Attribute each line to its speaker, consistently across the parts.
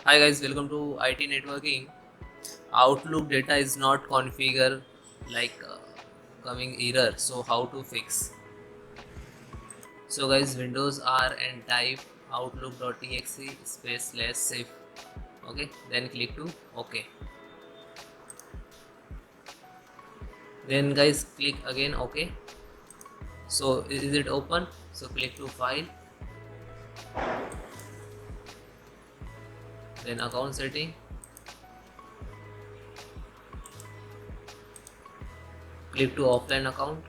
Speaker 1: Hi guys, welcome to IT networking. Outlook data is not configured like coming error. So how to fix? So guys, Windows R and type outlook.exe space /safe. Okay, then click to OK. Then guys click again OK. So is it open? So click to file, then account setting, click to offline account.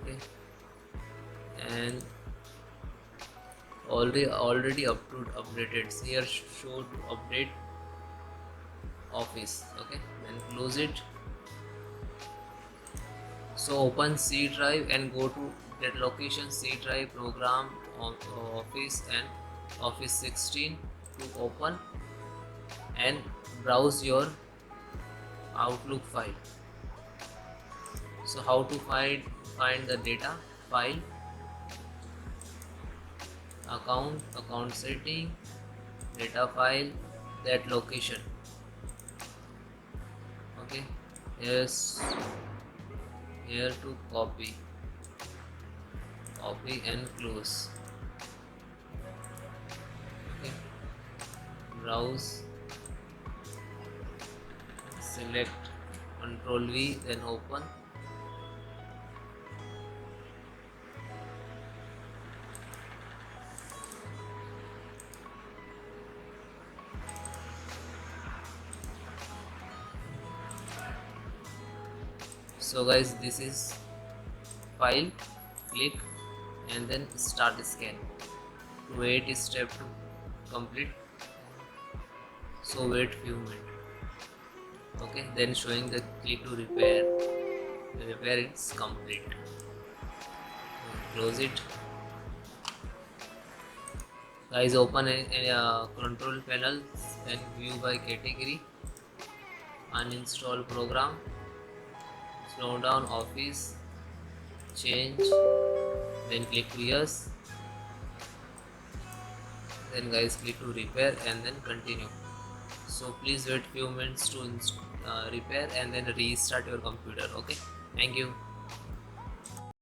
Speaker 1: Okay, and already updated here, show to update office. Okay, then close it. So open C drive and go to that location, C drive, program office and office 16 to open and browse your Outlook file. So how to find the data file, account setting, data file, that location. Okay, yes, here to copy and close. Okay, browse, select Control V, then open. So guys, this is file, click and then start scan. Wait step to complete, so wait few minutes. Okay, then showing the click to repair. The repair is complete. Close it. Guys, open a control panel and view by category. Uninstall program, slow down office, change, then click to yes. Then guys click to repair and then continue. So please wait few minutes to repair and then restart your computer. Okay, thank you.